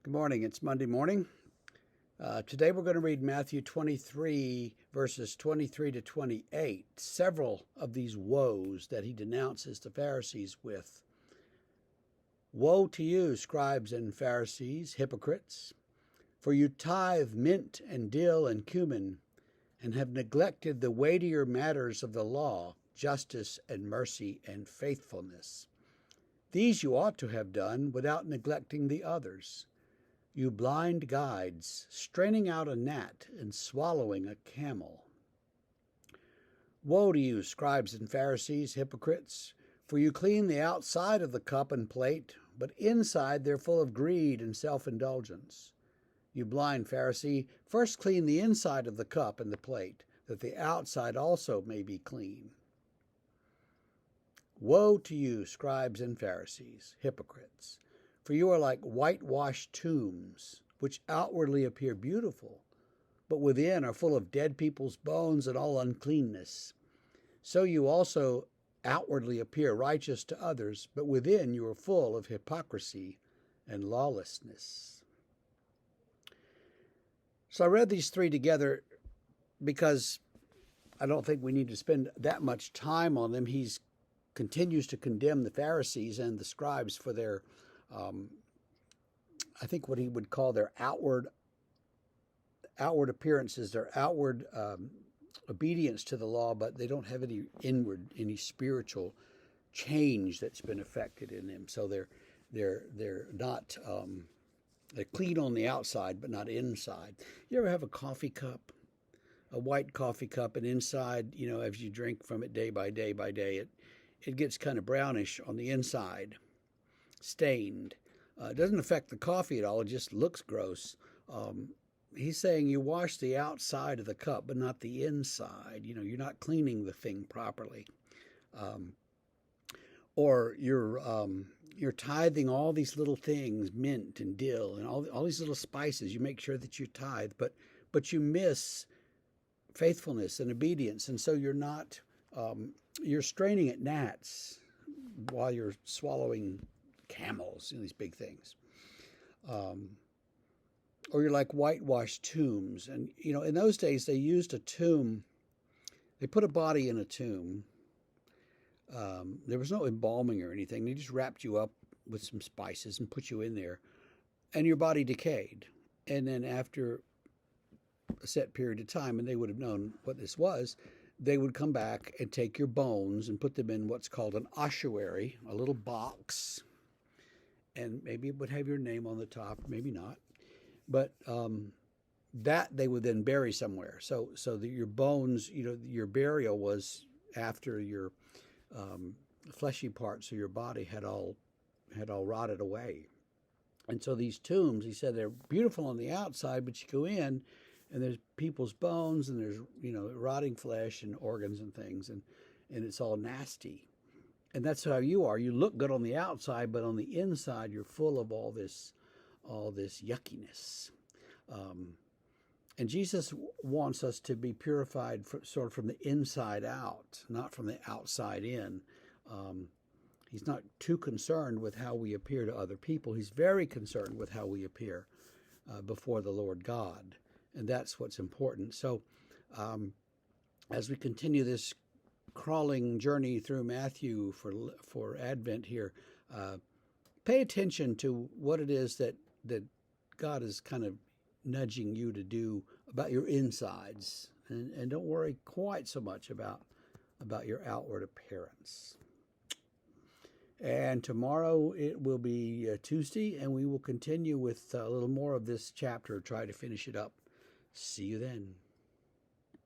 Good morning. It's Monday morning. Today we're going to read Matthew 23, verses 23 to 28, several of these woes that he denounces the Pharisees with. Woe to you, scribes and Pharisees, hypocrites, for you tithe mint and dill and cumin, and have neglected the weightier matters of the law, justice and mercy and faithfulness. These you ought to have done without neglecting the others. You blind guides, straining out a gnat and swallowing a camel. Woe to you, scribes and Pharisees, hypocrites, for you clean the outside of the cup and plate, but inside they're full of greed and self-indulgence. You blind Pharisee, first clean the inside of the cup and the plate, that the outside also may be clean. Woe to you, scribes and Pharisees, hypocrites, for you are like whitewashed tombs, which outwardly appear beautiful, but within are full of dead people's bones and all uncleanness. So you also outwardly appear righteous to others, but within you are full of hypocrisy and lawlessness. So I read these three together because I don't think we need to spend that much time on them. He continues to condemn the Pharisees and the scribes for their I think what he would call their outward appearances, their outward obedience to the law, but they don't have any spiritual change that's been affected in them. So they're not they're clean on the outside, but not inside. You ever have a coffee cup, a white coffee cup, and inside, as you drink from it day by day, it gets kind of brownish on the inside, stained. It doesn't affect the coffee at all. It just looks gross. He's saying you wash the outside of the cup, but not the inside. You're not cleaning the thing properly. Or you're tithing all these little things, mint and dill and all these little spices. You make sure that you tithe, but you miss faithfulness and obedience. And so you're straining at gnats while you're swallowing camels, these big things. Or you're like whitewashed tombs. And, in those days they used a tomb. They put a body in a tomb. There was no embalming or anything. They just wrapped you up with some spices and put you in there. And your body decayed. And then after a set period of time, and they would have known what this was, they would come back and take your bones and put them in what's called an ossuary, a little box. And maybe it would have your name on the top, maybe not. But that they would then bury somewhere. So that your bones, your burial was after your fleshy parts of your body had all rotted away. And so these tombs, he said, they're beautiful on the outside, but you go in and there's people's bones and there's, rotting flesh and organs and things, and it's all nasty. And that's how you are. You look good on the outside, but on the inside, you're full of all this yuckiness. And Jesus wants us to be purified sort of from the inside out, not from the outside in. He's not too concerned with how we appear to other people. He's very concerned with how we appear before the Lord God. And that's what's important. So as we continue this crawling journey through Matthew for Advent here, pay attention to what it is that God is kind of nudging you to do about your insides, and don't worry quite so much about your outward appearance. And tomorrow it will be Tuesday, and we will continue with a little more of this chapter, try to finish it up. See you then.